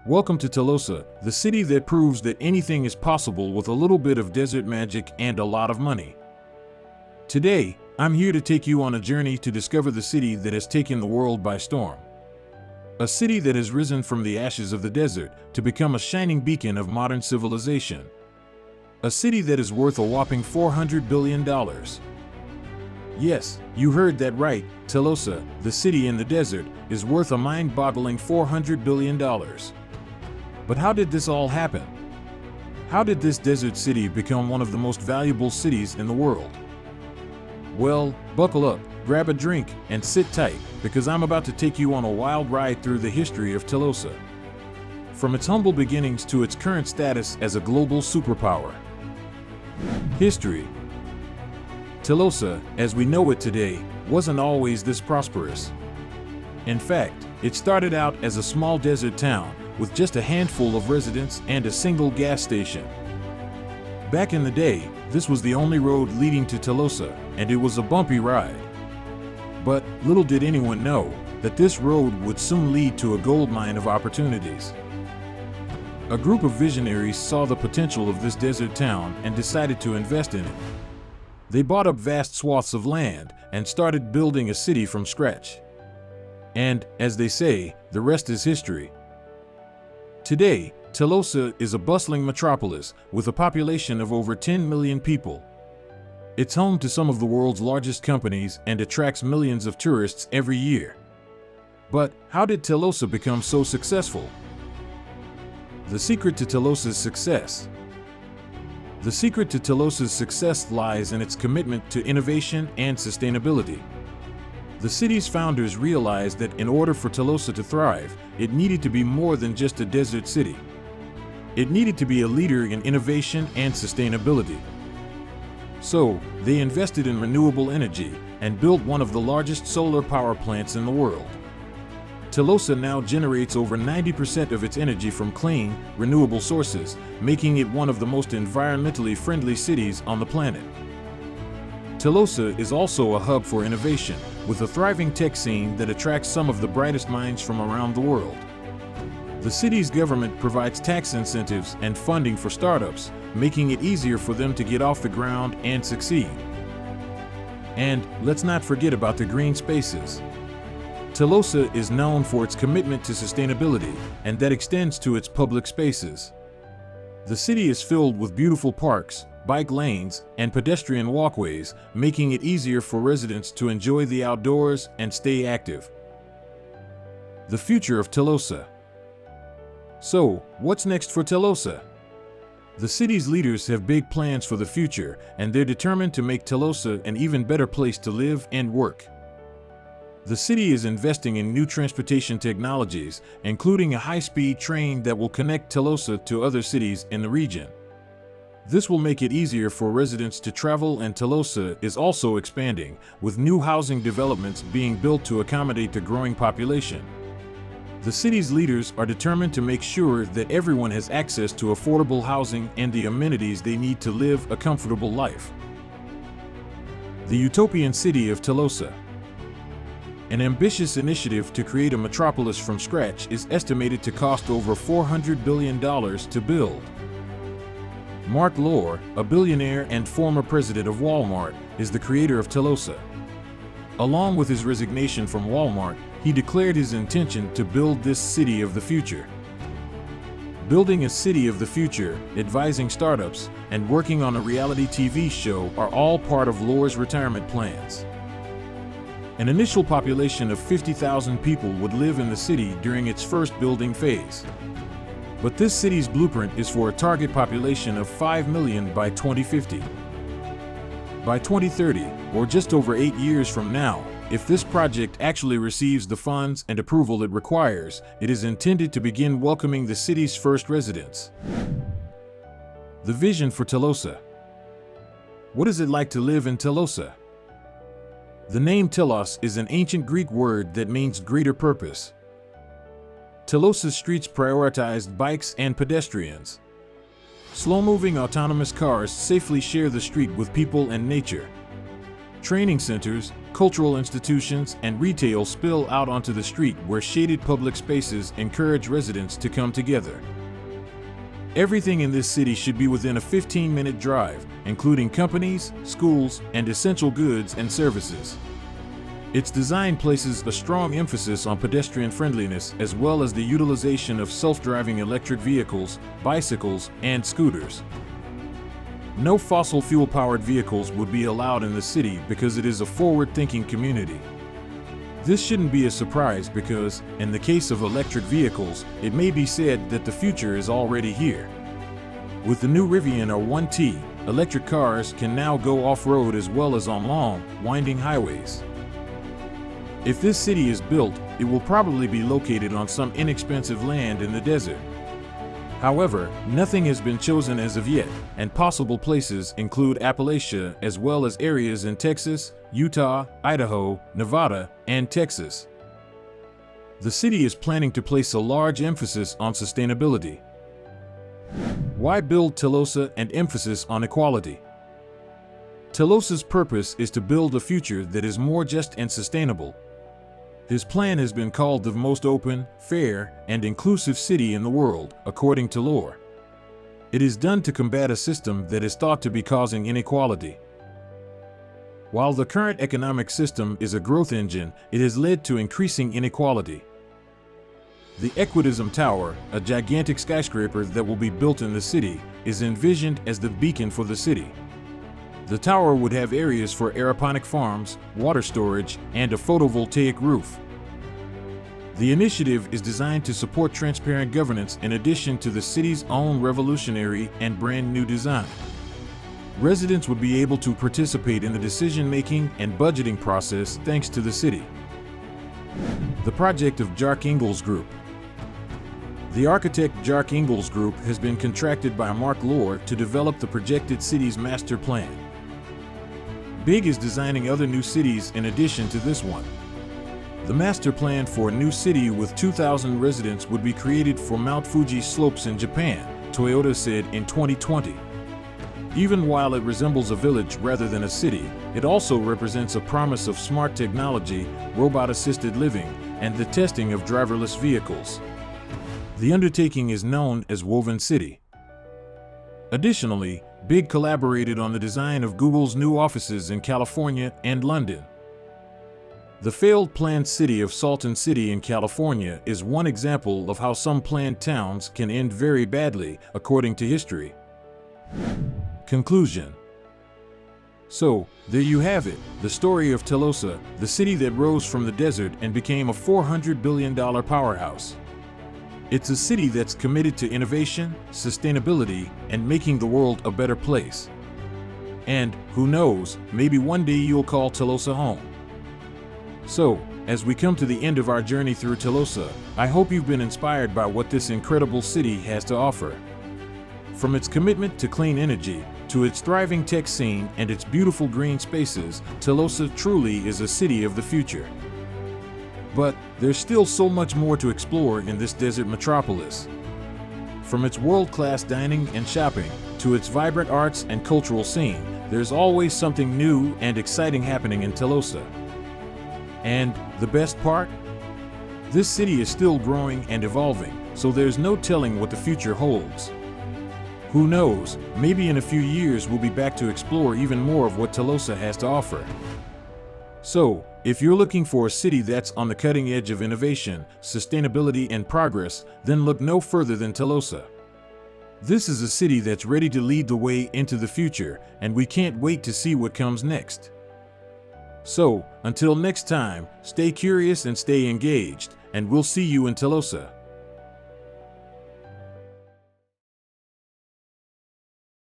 Welcome to Telosa, the city that proves that anything is possible with a little bit of desert magic and a lot of money. Today, I'm here to take you on a journey to discover the city that has taken the world by storm. A city that has risen from the ashes of the desert to become a shining beacon of modern civilization. A city that is worth a whopping $400 billion. Yes, you heard that right, Telosa, the city in the desert, is worth a mind-boggling $400 billion. But how did this all happen? How did this desert city become one of the most valuable cities in the world? Well, buckle up, grab a drink, and sit tight, because I'm about to take you on a wild ride through the history of Telosa. From its humble beginnings to its current status as a global superpower. History. Telosa, as we know it today, wasn't always this prosperous. In fact, it started out as a small desert town, with just a handful of residents and a single gas station. Back in the day, this was the only road leading to Telosa, and it was a bumpy ride. But little did anyone know that this road would soon lead to a goldmine of opportunities. A group of visionaries saw the potential of this desert town and decided to invest in it. They bought up vast swaths of land and started building a city from scratch. And, as they say, the rest is history. Today, Telosa is a bustling metropolis with a population of over 10 million people. It's home to some of the world's largest companies and attracts millions of tourists every year. But how did Telosa become so successful? The secret to Telosa's success. The secret to Telosa's success lies in its commitment to innovation and sustainability. The city's founders realized that in order for Telosa to thrive, it needed to be more than just a desert city. It needed to be a leader in innovation and sustainability. So, they invested in renewable energy and built one of the largest solar power plants in the world. Telosa now generates over 90% of its energy from clean, renewable sources, making it one of the most environmentally friendly cities on the planet. Telosa is also a hub for innovation, with a thriving tech scene that attracts some of the brightest minds from around the world. The city's government provides tax incentives and funding for startups, making it easier for them to get off the ground and succeed. And let's not forget about the green spaces. Telosa is known for its commitment to sustainability, and that extends to its public spaces. The city is filled with beautiful parks, bike lanes, and pedestrian walkways, making it easier for residents to enjoy the outdoors and stay active. The future of Telosa. So, what's next for Telosa? The city's leaders have big plans for the future, and they're determined to make Telosa an even better place to live and work. The city is investing in new transportation technologies, including a high-speed train that will connect Telosa to other cities in the region. This will make it easier for residents to travel, and Telosa is also expanding, with new housing developments being built to accommodate the growing population. The city's leaders are determined to make sure that everyone has access to affordable housing and the amenities they need to live a comfortable life. The Utopian City of Telosa. An ambitious initiative to create a metropolis from scratch is estimated to cost over $400 billion to build. Mark Lohr, a billionaire and former president of Walmart, is the creator of Telosa. Along with his resignation from Walmart, he declared his intention to build this city of the future. Building a city of the future, advising startups, and working on a reality TV show are all part of Lohr's retirement plans. An initial population of 50,000 people would live in the city during its first building phase. But this city's blueprint is for a target population of 5 million by 2050. By 2030, or just over 8 years from now, if this project actually receives the funds and approval it requires, it is intended to begin welcoming the city's first residents. The vision for Telosa. What is it like to live in Telosa? The name Telos is an ancient Greek word that means greater purpose. Telosa's streets prioritized bikes and pedestrians. Slow-moving autonomous cars safely share the street with people and nature. Training centers, cultural institutions, and retail spill out onto the street where shaded public spaces encourage residents to come together. Everything in this city should be within a 15-minute drive, including companies, schools, and essential goods and services. Its design places a strong emphasis on pedestrian friendliness as well as the utilization of self-driving electric vehicles, bicycles, and scooters. No fossil fuel-powered vehicles would be allowed in the city because it is a forward-thinking community. This shouldn't be a surprise because, in the case of electric vehicles, it may be said that the future is already here. With the new Rivian or 1T, electric cars can now go off-road as well as on long, winding highways. If this city is built, it will probably be located on some inexpensive land in the desert. However, nothing has been chosen as of yet, and possible places include Appalachia as well as areas in Texas, Utah, Idaho, Nevada, and Texas. The city is planning to place a large emphasis on sustainability. Why build Telosa and emphasis on equality? Telosa's purpose is to build a future that is more just and sustainable. His plan has been called the most open, fair, and inclusive city in the world, according to lore. It is done to combat a system that is thought to be causing inequality. While the current economic system is a growth engine, it has led to increasing inequality. The Equitism Tower, a gigantic skyscraper that will be built in the city, is envisioned as the beacon for the city. The tower would have areas for aeroponic farms, water storage, and a photovoltaic roof. The initiative is designed to support transparent governance in addition to the city's own revolutionary and brand new design. Residents would be able to participate in the decision-making and budgeting process thanks to the city. The project of Jark Ingels Group. The architect Jark Ingels Group has been contracted by Mark Lohr to develop the projected city's master plan. Big is designing other new cities in addition to this one. The master plan for a new city with 2,000 residents would be created for Mount Fuji slopes in Japan, Toyota said in 2020. Even while it resembles a village rather than a city, it also represents a promise of smart technology, robot-assisted living, and the testing of driverless vehicles. The undertaking is known as Woven City. Additionally, Big collaborated on the design of Google's new offices in California and London. The failed planned city of Salton City in California is one example of how some planned towns can end very badly, according to history. Conclusion. So, there you have it, the story of Telosa, the city that rose from the desert and became a $400 billion powerhouse. It's a city that's committed to innovation, sustainability, and making the world a better place. And, who knows, maybe one day you'll call Telosa home. So, as we come to the end of our journey through Telosa, I hope you've been inspired by what this incredible city has to offer. From its commitment to clean energy, to its thriving tech scene and its beautiful green spaces, Telosa truly is a city of the future. But there's still so much more to explore in this desert metropolis. From its world-class dining and shopping, to its vibrant arts and cultural scene, there's always something new and exciting happening in Telosa. And the best part? This city is still growing and evolving, so there's no telling what the future holds. Who knows, maybe in a few years we'll be back to explore even more of what Telosa has to offer. So, if you're looking for a city that's on the cutting edge of innovation, sustainability, and progress, then look no further than Telosa. This is a city that's ready to lead the way into the future, and we can't wait to see what comes next. So, until next time, stay curious and stay engaged, and we'll see you in Telosa.